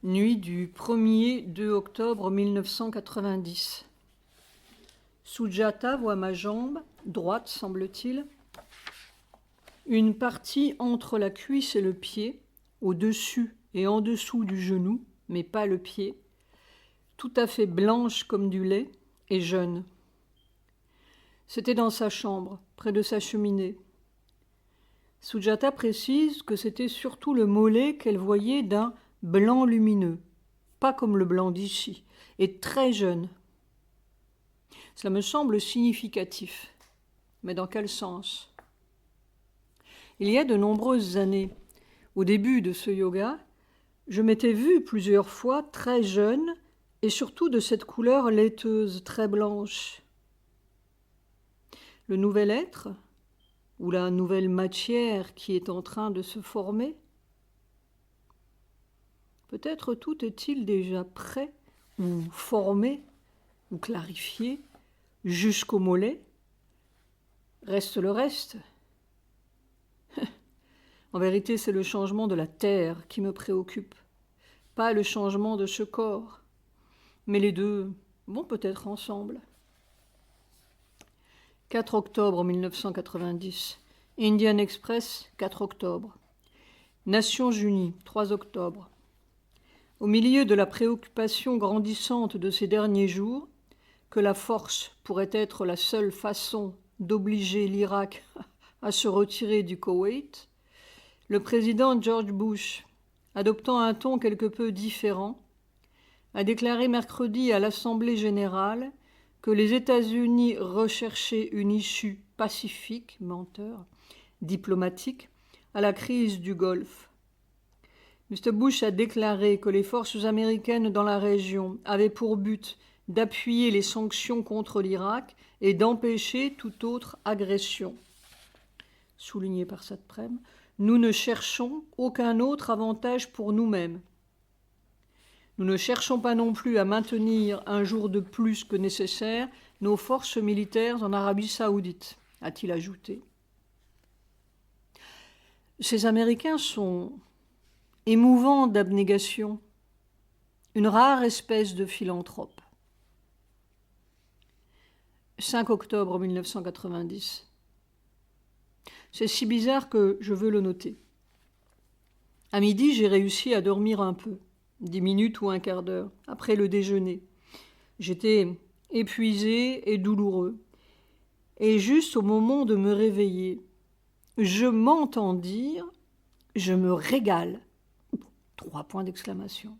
Nuit du 1er 2 octobre 1990. Sujata voit ma jambe, droite semble-t-il, une partie entre la cuisse et le pied, au-dessus et en dessous du genou, mais pas le pied, tout à fait blanche comme du lait et jeune. C'était dans sa chambre, près de sa cheminée. Sujata précise que c'était surtout le mollet qu'elle voyait d'un blanc lumineux, pas comme le blanc d'ici, et très jeune. Cela me semble significatif. Mais dans quel sens ? Il y a de nombreuses années, au début de ce yoga, je m'étais vue plusieurs fois très jeune et surtout de cette couleur laiteuse, très blanche. Le nouvel être, ou la nouvelle matière qui est en train de se former, peut-être tout est-il déjà prêt ou formé ou clarifié jusqu'au mollet. Reste le reste. En vérité, c'est le changement de la terre qui me préoccupe, pas le changement de ce corps. Mais les deux vont peut-être ensemble. 4 octobre 1990. Indian Express, 4 octobre. Nations Unies, 3 octobre. Au milieu de la préoccupation grandissante de ces derniers jours, que la force pourrait être la seule façon d'obliger l'Irak à se retirer du Koweït, le président George Bush, adoptant un ton quelque peu différent, a déclaré mercredi à l'Assemblée générale que les États-Unis recherchaient une issue pacifique, menteur, diplomatique, à la crise du Golfe. Mr. Bush a déclaré que les forces américaines dans la région avaient pour but d'appuyer les sanctions contre l'Irak et d'empêcher toute autre agression. Souligné par cette prème, nous ne cherchons aucun autre avantage pour nous-mêmes. Nous ne cherchons pas non plus à maintenir un jour de plus que nécessaire nos forces militaires en Arabie saoudite, a-t-il ajouté. Ces Américains sont émouvants d'abnégation, une rare espèce de philanthrope. 5 octobre 1990. C'est si bizarre que je veux le noter. À midi, j'ai réussi à dormir un peu, 10 minutes ou un quart d'heure, après le déjeuner. J'étais épuisé et douloureux. Et juste au moment de me réveiller, je m'entends dire « je me régale ». 3 points d'exclamation.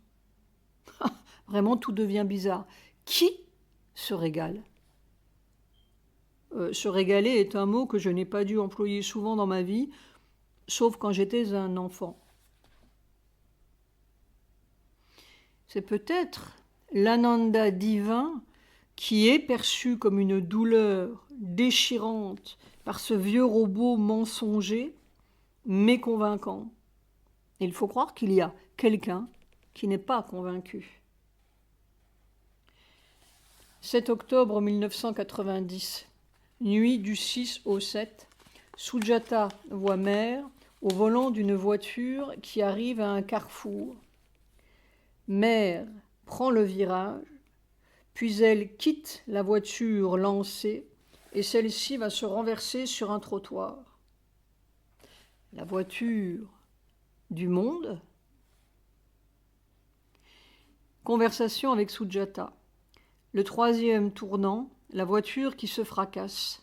Vraiment, tout devient bizarre. Qui se régale ? Se régaler est un mot que je n'ai pas dû employer souvent dans ma vie, sauf quand j'étais un enfant. C'est peut-être l'ananda divin qui est perçu comme une douleur déchirante par ce vieux robot mensonger, mais convaincant. Il faut croire qu'il y a quelqu'un qui n'est pas convaincu. 7 octobre 1990. Nuit du 6 au 7, Sujata voit mère au volant d'une voiture qui arrive à un carrefour. Mère prend le virage, puis elle quitte la voiture lancée et celle-ci va se renverser sur un trottoir. La voiture du monde. Conversation avec Sujata. Le 3e tournant, la voiture qui se fracasse.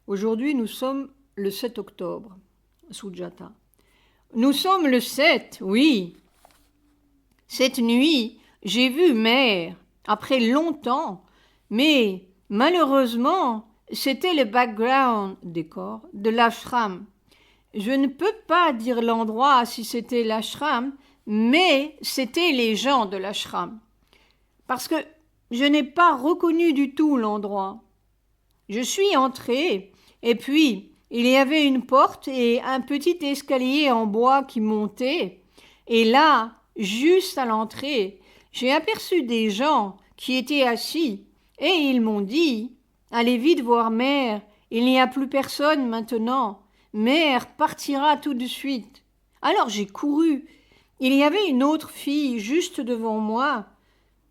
Aujourd'hui, nous sommes le 7 octobre. Sujata. Nous sommes le 7, oui. Cette nuit, j'ai vu mère, après longtemps, mais malheureusement, c'était le background, décor, de l'ashram. Je ne peux pas dire l'endroit si c'était l'ashram, mais c'était les gens de l'ashram. Parce que je n'ai pas reconnu du tout l'endroit. Je suis entrée, et puis il y avait une porte et un petit escalier en bois qui montait, et là, juste à l'entrée, j'ai aperçu des gens qui étaient assis, et ils m'ont dit « Allez vite voir mère, il n'y a plus personne maintenant, mère partira tout de suite. » Alors j'ai couru, il y avait une autre fille juste devant moi.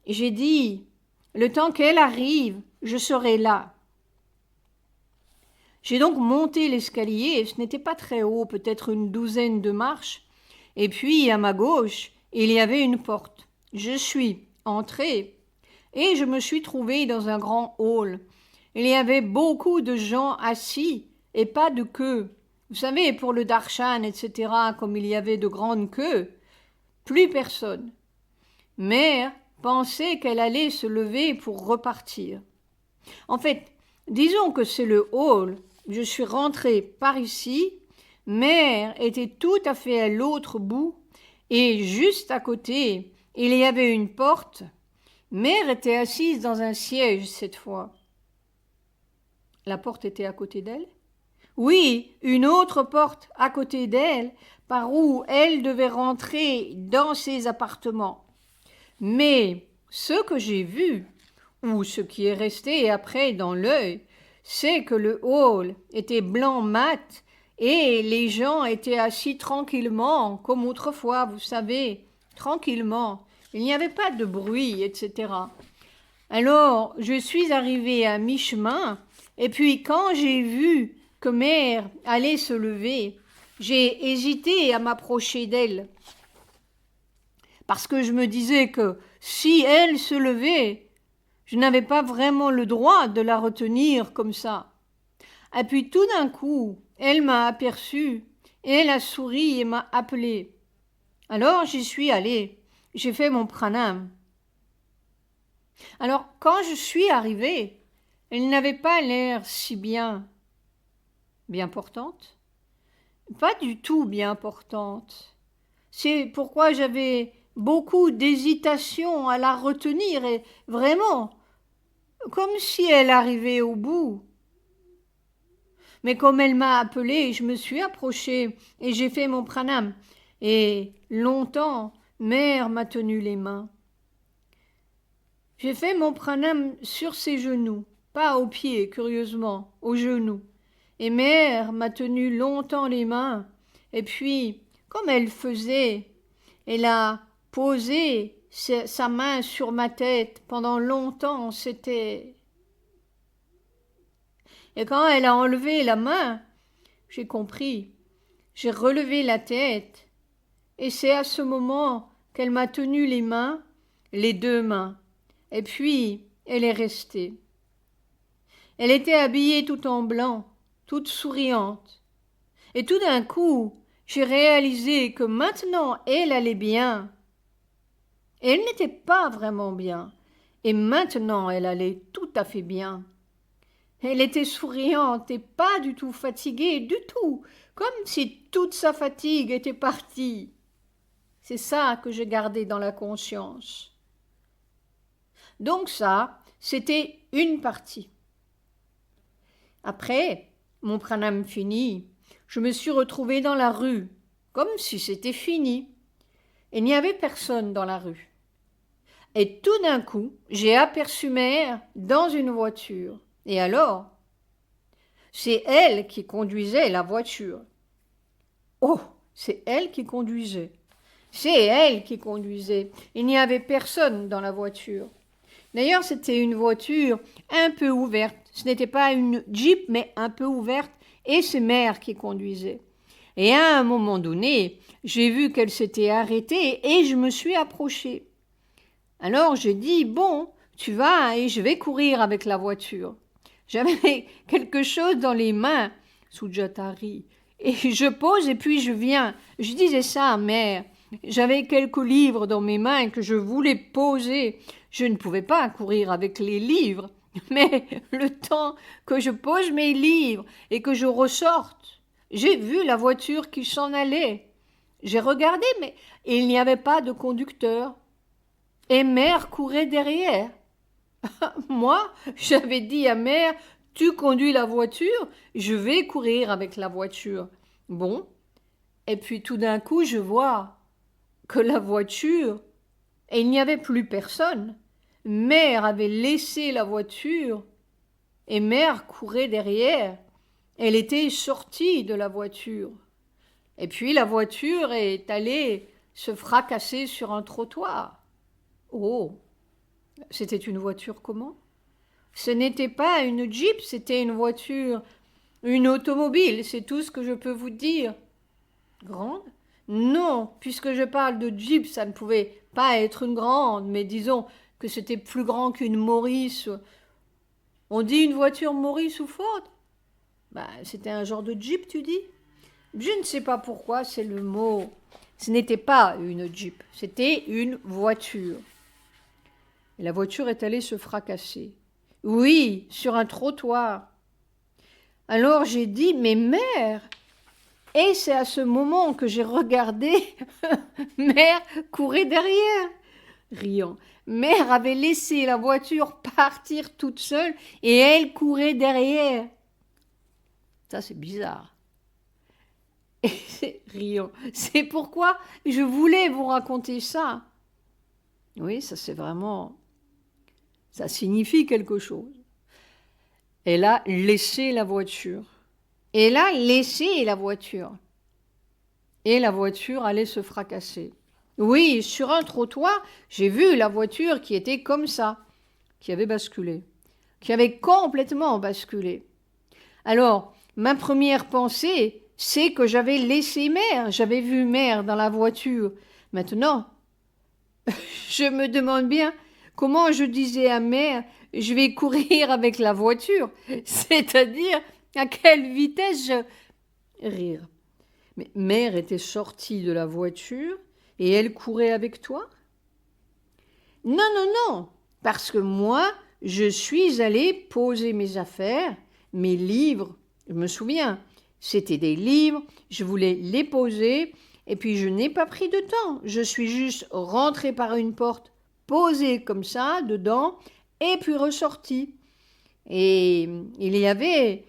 J'ai dit, le temps qu'elle arrive, je serai là. J'ai donc monté l'escalier, ce n'était pas très haut, peut-être une douzaine de marches, et puis à ma gauche, il y avait une porte. Je suis entrée et je me suis trouvée dans un grand hall. Il y avait beaucoup de gens assis et pas de queue. Vous savez, pour le darshan, etc., comme il y avait de grandes queues, plus personne. Mère pensait qu'elle allait se lever pour repartir. En fait, disons que c'est le hall. Je suis rentrée par ici. Mère était tout à fait à l'autre bout et juste à côté, il y avait une porte. Mère était assise dans un siège cette fois. La porte était à côté d'elle? Oui, une autre porte à côté d'elle, par où elle devait rentrer dans ses appartements. Mais ce que j'ai vu, ou ce qui est resté après dans l'œil, c'est que le hall était blanc mat et les gens étaient assis tranquillement, comme autrefois, vous savez, tranquillement. Il n'y avait pas de bruit, etc. Alors, je suis arrivée à mi-chemin, et puis quand j'ai vu que Mère allait se lever, j'ai hésité à m'approcher d'elle. Parce que je me disais que si elle se levait, je n'avais pas vraiment le droit de la retenir comme ça. Et puis tout d'un coup, elle m'a aperçue, et elle a souri et m'a appelée. Alors j'y suis allée, j'ai fait mon pranam. Alors quand je suis arrivée, elle n'avait pas l'air si bien portante. Pas du tout bien portante. C'est pourquoi j'avais beaucoup d'hésitation à la retenir et vraiment, comme si elle arrivait au bout. Mais comme elle m'a appelée, je me suis approchée et j'ai fait mon pranam. Et longtemps, Mère m'a tenu les mains. J'ai fait mon pranam sur ses genoux, pas aux pieds, curieusement, aux genoux. Et Mère m'a tenu longtemps les mains. Et puis, comme elle faisait, elle a posé sa main sur ma tête pendant longtemps, c'était... Et quand elle a enlevé la main, j'ai compris. J'ai relevé la tête. Et c'est à ce moment qu'elle m'a tenu les mains, les deux mains. Et puis, elle est restée. Elle était habillée tout en blanc, toute souriante. Et tout d'un coup, j'ai réalisé que maintenant elle allait bien. Elle n'était pas vraiment bien. Et maintenant elle allait tout à fait bien. Elle était souriante et pas du tout fatiguée, du tout, comme si toute sa fatigue était partie. C'est ça que j'ai gardé dans la conscience. Donc ça, c'était une partie. Après, mon pranam fini, je me suis retrouvée dans la rue, comme si c'était fini. Il n'y avait personne dans la rue. Et tout d'un coup, j'ai aperçu Mère dans une voiture. Et alors, c'est elle qui conduisait la voiture. Oh, c'est elle qui conduisait. C'est elle qui conduisait. Il n'y avait personne dans la voiture. D'ailleurs, c'était une voiture un peu ouverte. Ce n'était pas une Jeep, mais un peu ouverte. Et c'est Mère qui conduisait. Et à un moment donné, j'ai vu qu'elle s'était arrêtée et je me suis approchée. Alors j'ai dit, bon, tu vas et je vais courir avec la voiture. J'avais quelque chose dans les mains, Sujatari, et je pose et puis je viens. Je disais ça à Mère. J'avais quelques livres dans mes mains que je voulais poser. Je ne pouvais pas courir avec les livres, mais le temps que je pose mes livres et que je ressorte, j'ai vu la voiture qui s'en allait. J'ai regardé, mais il n'y avait pas de conducteur. Et Mère courait derrière. Moi, j'avais dit à Mère, tu conduis la voiture, je vais courir avec la voiture. Bon, et puis tout d'un coup, je vois que la voiture, et il n'y avait plus personne. Mère avait laissé la voiture et Mère courait derrière. Elle était sortie de la voiture. Et puis la voiture est allée se fracasser sur un trottoir. Oh, c'était une voiture comment? Ce n'était pas une Jeep, c'était une voiture, une automobile, c'est tout ce que je peux vous dire. Grande? Non, puisque je parle de Jeep, ça ne pouvait pas être une grande, mais disons que c'était plus grand qu'une Morris. On dit une voiture Morris ou Ford? C'était un genre de Jeep, tu dis? Je ne sais pas pourquoi, c'est le mot. Ce n'était pas une Jeep, c'était une voiture. Et la voiture est allée se fracasser. Oui, sur un trottoir. Alors j'ai dit, mais mère! Et c'est à ce moment que j'ai regardé mère courait derrière, riant. Mère avait laissé la voiture partir toute seule et elle courait derrière. Ça, c'est bizarre. Et c'est riant. C'est pourquoi je voulais vous raconter ça. Oui, ça c'est vraiment... Ça signifie quelque chose. Elle a laissé la voiture. Elle a laissé la voiture. Et la voiture allait se fracasser. Oui, sur un trottoir, j'ai vu la voiture qui était comme ça, qui avait basculé, qui avait complètement basculé. Alors, ma première pensée, c'est que j'avais laissé mère, j'avais vu mère dans la voiture. Maintenant, je me demande bien comment je disais à mère, je vais courir avec la voiture, c'est-à-dire à quelle vitesse je... Rire. Mais mère était sortie de la voiture et elle courait avec toi? Non, non, non, parce que moi, je suis allée poser mes affaires, mes livres, je me souviens, c'était des livres, je voulais les poser et puis je n'ai pas pris de temps. Je suis juste rentrée par une porte, posée comme ça, dedans, et puis ressortie. Et il y avait,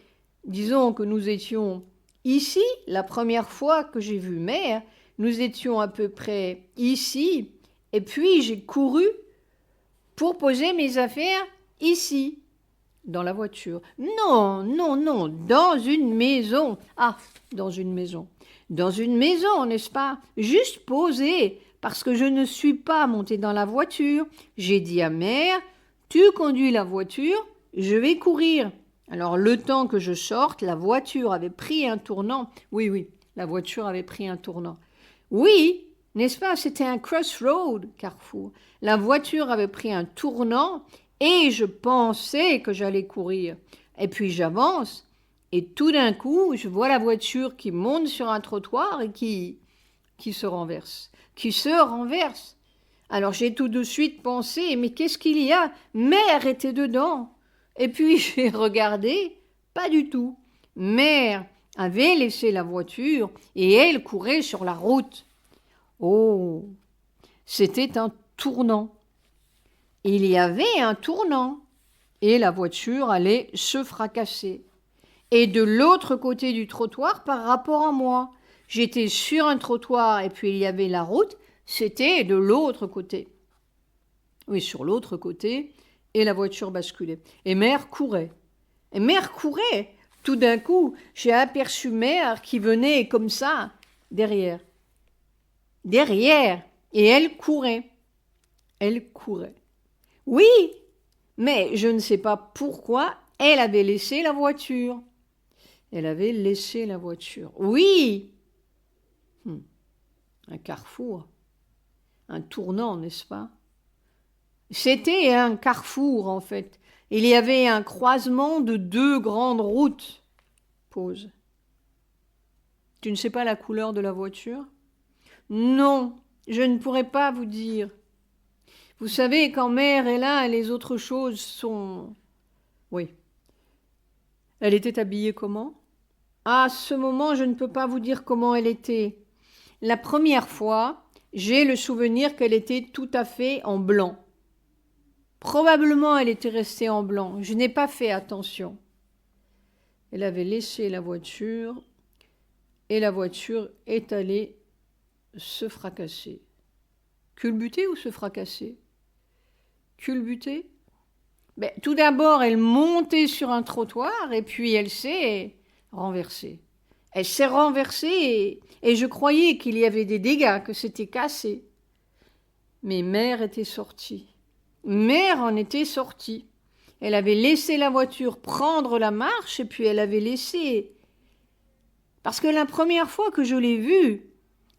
disons que nous étions ici, la première fois que j'ai vu mère, nous étions à peu près ici, et puis j'ai couru pour poser mes affaires ici, dans la voiture. Non, non, non, dans une maison. Ah, dans une maison. Dans une maison, n'est-ce pas? Juste poser, parce que je ne suis pas montée dans la voiture. J'ai dit à mère, tu conduis la voiture, je vais courir. Alors, le temps que je sorte, la voiture avait pris un tournant. Oui, oui, la voiture avait pris un tournant. Oui, n'est-ce pas? C'était un crossroad, carrefour. La voiture avait pris un tournant et je pensais que j'allais courir. Et puis j'avance et tout d'un coup, je vois la voiture qui monte sur un trottoir et qui se renverse. Qui se renverse. Alors j'ai tout de suite pensé, mais qu'est-ce qu'il y a? Mère était dedans. Et puis j'ai regardé, pas du tout. Mère avait laissé la voiture et elle courait sur la route. Oh, c'était un tournant. Il y avait un tournant et la voiture allait se fracasser. Et de l'autre côté du trottoir par rapport à moi. J'étais sur un trottoir et puis il y avait la route, c'était de l'autre côté. Oui, sur l'autre côté, et la voiture basculait. Et mère courait. Et mère courait. Tout d'un coup, j'ai aperçu mère qui venait comme ça, derrière. Derrière. Et elle courait. Elle courait. Oui, mais je ne sais pas pourquoi elle avait laissé la voiture. Elle avait laissé la voiture. Oui. Un carrefour. Un tournant, n'est-ce pas? C'était un carrefour, en fait. Il y avait un croisement de deux grandes routes. Pause. Tu ne sais pas la couleur de la voiture? Non, je ne pourrais pas vous dire. Vous savez, quand mère est là, les autres choses sont... Oui. Elle était habillée comment? À ce moment, je ne peux pas vous dire comment elle était. La première fois, j'ai le souvenir qu'elle était tout à fait en blanc. Probablement, elle était restée en blanc. Je n'ai pas fait attention. Elle avait laissé la voiture et la voiture est allée se fracasser. Culbuter ou se fracasser? Culbuter? Tout d'abord, elle montait sur un trottoir et puis elle s'est renversée. Elle s'est renversée et je croyais qu'il y avait des dégâts, que c'était cassé. Mais Mère était sortie. Mère en était sortie. Elle avait laissé la voiture prendre la marche et puis elle avait laissé... Parce que la première fois que je l'ai vue,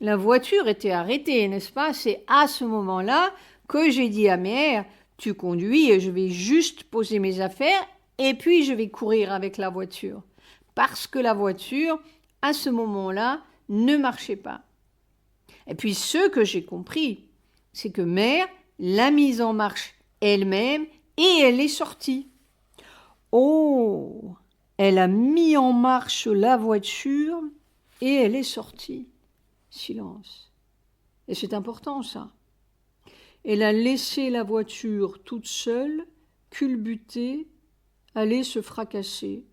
la voiture était arrêtée, n'est-ce pas? C'est à ce moment-là que j'ai dit à Mère, tu conduis et je vais juste poser mes affaires et puis je vais courir avec la voiture. Parce que la voiture, à ce moment-là, ne marchait pas. Et puis ce que j'ai compris, c'est que Mère l'a mise en marche elle-même et elle est sortie. Oh, elle a mis en marche la voiture et elle est sortie. Silence. Et c'est important ça. Elle a laissé la voiture toute seule, culbutée, aller se fracasser.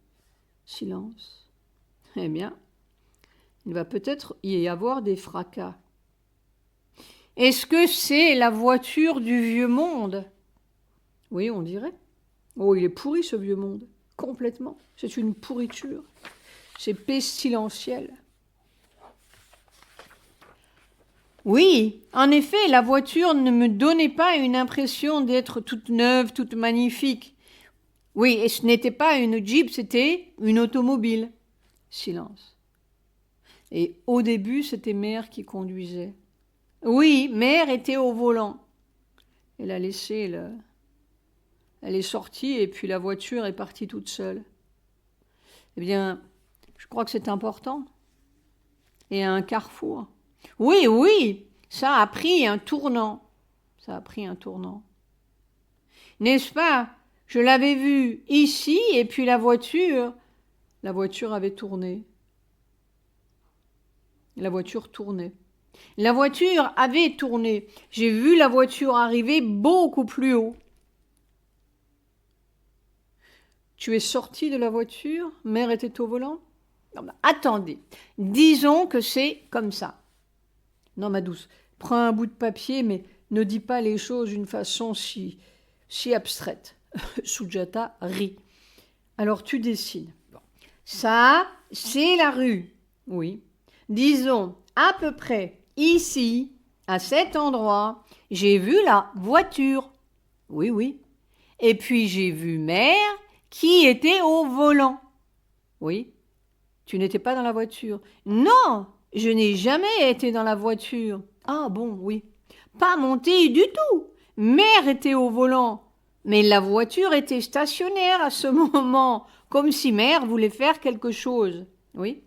Silence. Eh bien, il va peut-être y avoir des fracas. Est-ce que c'est la voiture du vieux monde? Oui, on dirait. Oh, il est pourri ce vieux monde. Complètement. C'est une pourriture. C'est pestilentiel. Oui, en effet, la voiture ne me donnait pas une impression d'être toute neuve, toute magnifique. Oui, et ce n'était pas une Jeep, c'était une automobile. Silence. Et au début, c'était Mère qui conduisait. Oui, Mère était au volant. Elle a laissé le... Elle est sortie et puis la voiture est partie toute seule. Eh bien, je crois que c'est important. Et à un carrefour. Oui, oui, ça a pris un tournant. Ça a pris un tournant. N'est-ce pas? Je l'avais vu ici et puis la voiture avait tourné. La voiture tournait. La voiture avait tourné. J'ai vu la voiture arriver beaucoup plus haut. Tu es sorti de la voiture? Mère était au volant? Non, mais attendez. Disons que c'est comme ça. Non, ma douce, prends un bout de papier, mais ne dis pas les choses d'une façon si abstraite. Sujata rit. Alors tu dessines. Bon. Ça, c'est la rue. Oui. Disons, à peu près ici, à cet endroit, j'ai vu la voiture. Oui, oui. Et puis j'ai vu Mère qui était au volant. Oui. Tu n'étais pas dans la voiture. Non, je n'ai jamais été dans la voiture. Ah bon, oui. Pas montée du tout. Mère était au volant. Mais la voiture était stationnaire à ce moment, comme si Mère voulait faire quelque chose. Oui.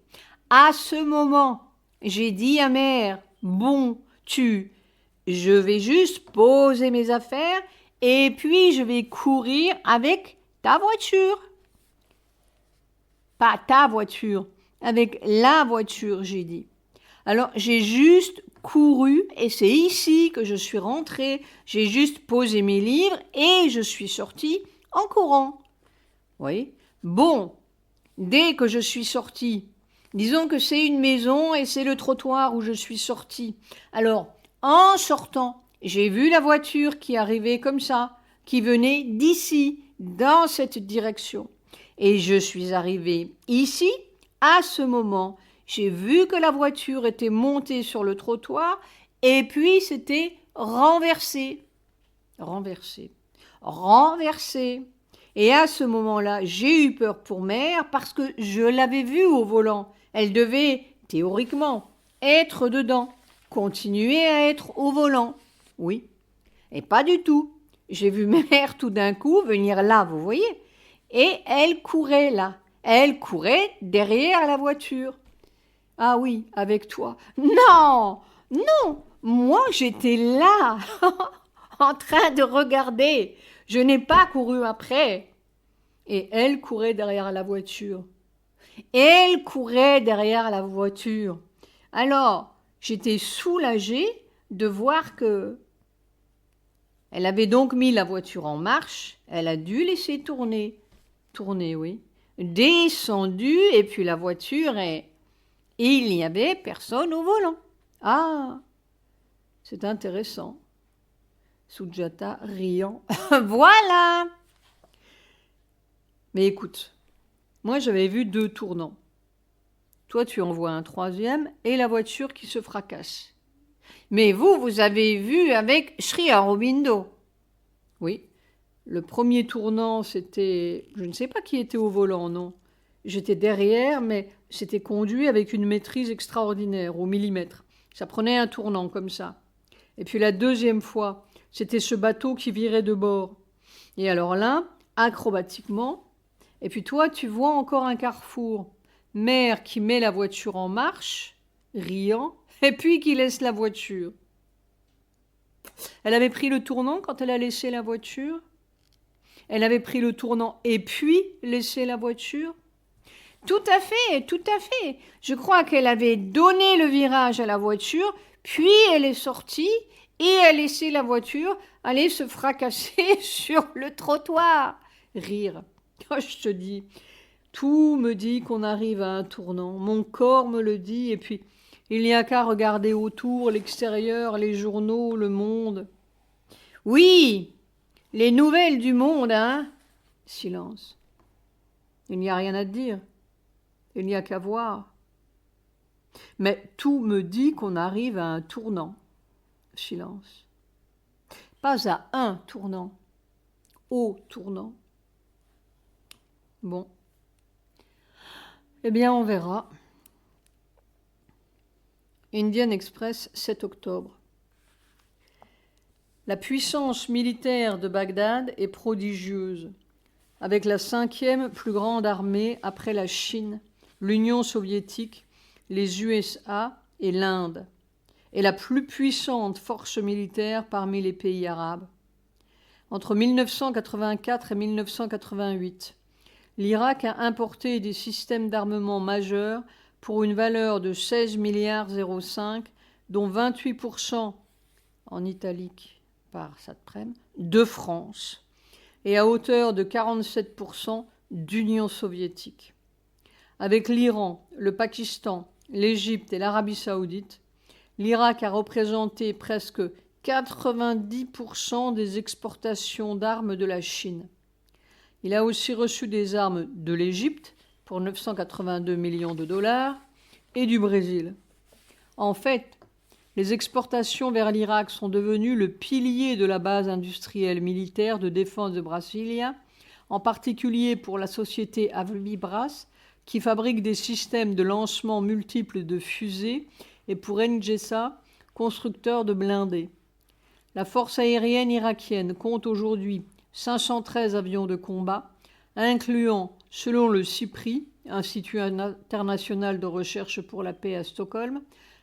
À ce moment, j'ai dit à Mère, bon, je vais juste poser mes affaires et puis je vais courir avec ta voiture. Pas ta voiture, avec la voiture, j'ai dit. Alors, j'ai juste couru et c'est ici que je suis rentrée. J'ai juste posé mes livres et je suis sortie en courant. Oui. Bon, dès que je suis sortie, disons que c'est une maison et c'est le trottoir où je suis sortie. Alors, en sortant, j'ai vu la voiture qui arrivait comme ça, qui venait d'ici, dans cette direction. Et je suis arrivée ici, à ce moment, j'ai vu que la voiture était montée sur le trottoir et puis c'était renversé. Renversé. Renversé. Et à ce moment-là, j'ai eu peur pour Mère parce que je l'avais vue au volant. Elle devait, théoriquement, être dedans, continuer à être au volant. Oui. Et pas du tout. J'ai vu Mère tout d'un coup venir là, vous voyez? Et elle courait là. Elle courait derrière la voiture. Ah oui, avec toi. Non, non, moi j'étais là, en train de regarder. Je n'ai pas couru après. Et elle courait derrière la voiture. Elle courait derrière la voiture. Alors, j'étais soulagée de voir que elle avait donc mis la voiture en marche. Elle a dû laisser tourner. Tourner, oui. Descendu, et puis la voiture est... Il n'y avait personne au volant. Ah, c'est intéressant. Sujata riant. Voilà. Mais écoute, moi j'avais vu 2 tournants. Toi, tu en vois un troisième et la voiture qui se fracasse. Mais vous avez vu avec Sri Aurobindo. Oui. Le premier tournant, c'était... Je ne sais pas qui était au volant, non. J'étais derrière, mais c'était conduit avec une maîtrise extraordinaire, au millimètre. Ça prenait un tournant comme ça. Et puis la deuxième fois, c'était ce bateau qui virait de bord. Et alors là, acrobatiquement, et puis toi, tu vois encore un carrefour. Mère qui met la voiture en marche, riant, et puis qui laisse la voiture. Elle avait pris le tournant quand elle a laissé la voiture. Elle avait pris le tournant et puis laissé la voiture. Tout à fait, tout à fait. Je crois qu'elle avait donné le virage à la voiture, puis elle est sortie et a laissé la voiture aller se fracasser sur le trottoir. Rire. Oh, je te dis, tout me dit qu'on arrive à un tournant. Mon corps me le dit, et puis il n'y a qu'à regarder autour, l'extérieur, les journaux, le monde. Oui, les nouvelles du monde, hein? Silence. Il n'y a rien à dire. Il n'y a qu'à voir. Mais tout me dit qu'on arrive à un tournant. Silence. Pas à un tournant, au tournant. Bon. Eh bien, on verra. Indian Express, 7 octobre. La puissance militaire de Bagdad est prodigieuse, avec la 5e plus grande armée après la Chine, l'Union soviétique, les USA et l'Inde, et la plus puissante force militaire parmi les pays arabes. Entre 1984 et 1988, l'Irak a importé des systèmes d'armement majeurs pour une valeur de 16 milliards 0,5, dont 28% en italique par Satprem, de France, et à hauteur de 47% d'Union soviétique. Avec l'Iran, le Pakistan, l'Égypte et l'Arabie saoudite, l'Irak a représenté presque 90% des exportations d'armes de la Chine. Il a aussi reçu des armes de l'Égypte pour 982 millions de dollars et du Brésil. En fait, les exportations vers l'Irak sont devenues le pilier de la base industrielle militaire de défense de Brasilia, en particulier pour la société Avibras, qui fabrique des systèmes de lancement multiples de fusées, et pour Ngessa, constructeur de blindés. La force aérienne irakienne compte aujourd'hui 513 avions de combat, incluant, selon le CIPRI, Institut international de recherche pour la paix à Stockholm,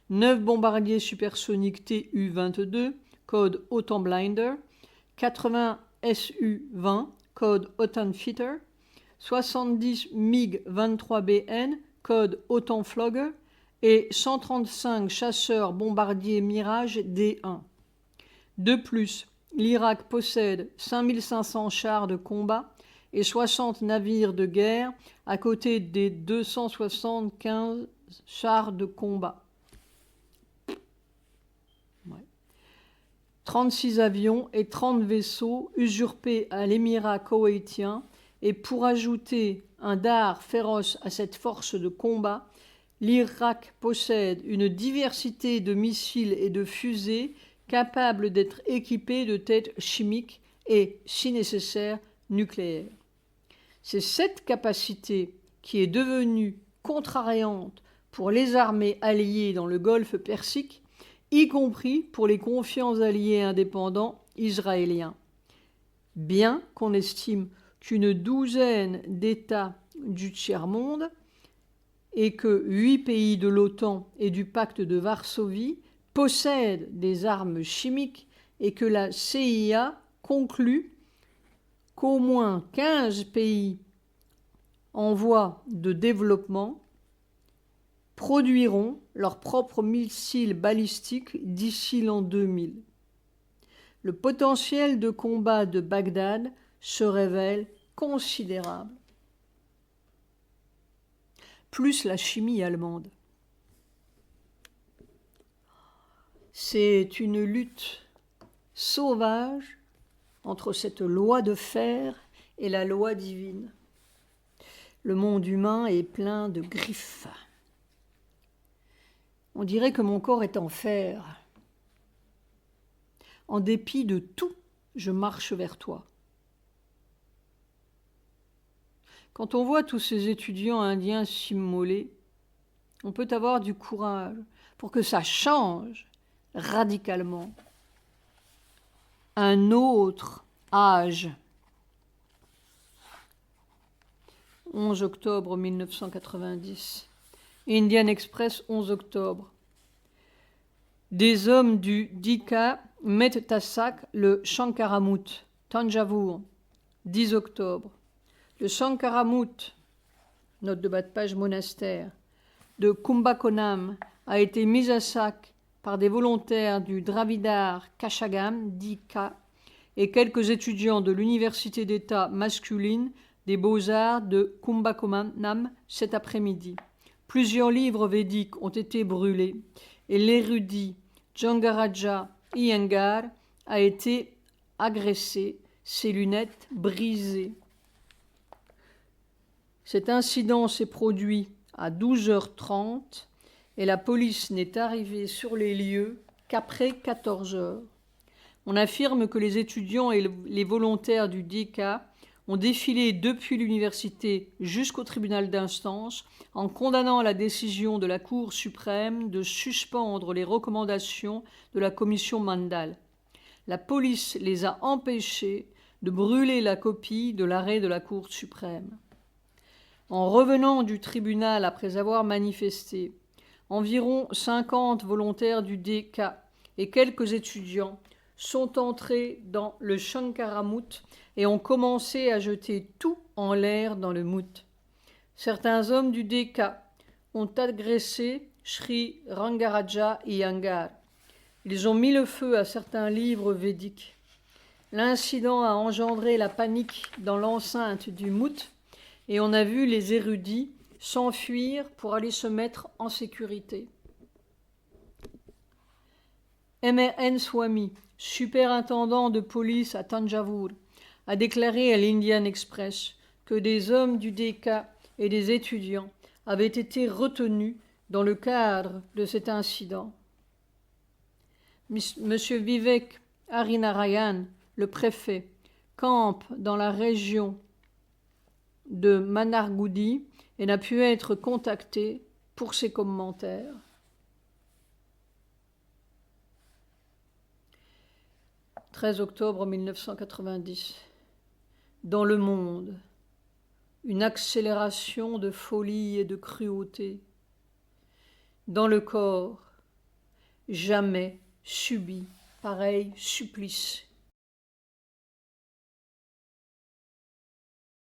9 bombardiers supersoniques Tu-22, code OTAN Blinder, 80 Su-20, code OTAN Fighter, 70 MiG-23BN, code OTAN Flogger, et 135 chasseurs bombardiers Mirage D1. De plus, l'Irak possède 5500 chars de combat et 60 navires de guerre à côté des 275 chars de combat. 36 avions et 30 vaisseaux usurpés à l'émirat koweïtien, et pour ajouter un dard féroce à cette force de combat, l'Irak possède une diversité de missiles et de fusées capables d'être équipés de têtes chimiques et, si nécessaire, nucléaires. C'est cette capacité qui est devenue contrariante pour les armées alliées dans le Golfe Persique, y compris pour les confiants alliés indépendants israéliens. Bien qu'on estime qu'une douzaine d'États du tiers-monde et que 8 pays de l'OTAN et du pacte de Varsovie possèdent des armes chimiques et que la CIA conclut qu'au moins 15 pays en voie de développement produiront leurs propres missiles balistiques d'ici l'an 2000. Le potentiel de combat de Bagdad se révèle considérable. Plus la chimie allemande. C'est une lutte sauvage entre cette loi de fer et la loi divine. Le monde humain est plein de griffes. On dirait que mon corps est en fer. En dépit de tout, je marche vers toi. Quand on voit tous ces étudiants indiens s'immoler, on peut avoir du courage pour que ça change radicalement. Un autre âge. 11 octobre 1990. Indian Express, 11 octobre. Des hommes du Dika mettent à sac le Shankaramut, Tanjavur, 10 octobre. Le Shankaramut, note de bas de page monastère, de Kumbakonam a été mis à sac par des volontaires du Dravidar Kashagam, Dika, et quelques étudiants de l'université d'État masculine des Beaux-Arts de Kumbakonam cet après-midi. Plusieurs livres védiques ont été brûlés et l'érudit Jangaraja Iyengar a été agressé, ses lunettes brisées. Cet incident s'est produit à 12h30 et la police n'est arrivée sur les lieux qu'après 14h. On affirme que les étudiants et les volontaires du DICA ont défilé depuis l'université jusqu'au tribunal d'instance en condamnant la décision de la Cour suprême de suspendre les recommandations de la commission Mandal. La police les a empêchés de brûler la copie de l'arrêt de la Cour suprême. En revenant du tribunal après avoir manifesté, environ 50 volontaires du DK et quelques étudiants sont entrés dans le Shankaramut et ont commencé à jeter tout en l'air dans le mout. Certains hommes du DK ont agressé Sri Rangaraja Iyengar. Ils ont mis le feu à certains livres védiques. L'incident a engendré la panique dans l'enceinte du mout et on a vu les érudits s'enfuir pour aller se mettre en sécurité. M.R.N. Swamy, superintendant de police à Tanjavur, a déclaré à l'Indian Express que des hommes du DK et des étudiants avaient été retenus dans le cadre de cet incident. Monsieur Vivek Harinarayan, le préfet, campe dans la région de Manargoudi et n'a pu être contacté pour ses commentaires. « 13 octobre 1990. Dans le monde, une accélération de folie et de cruauté. Dans le corps, jamais subi pareil supplice.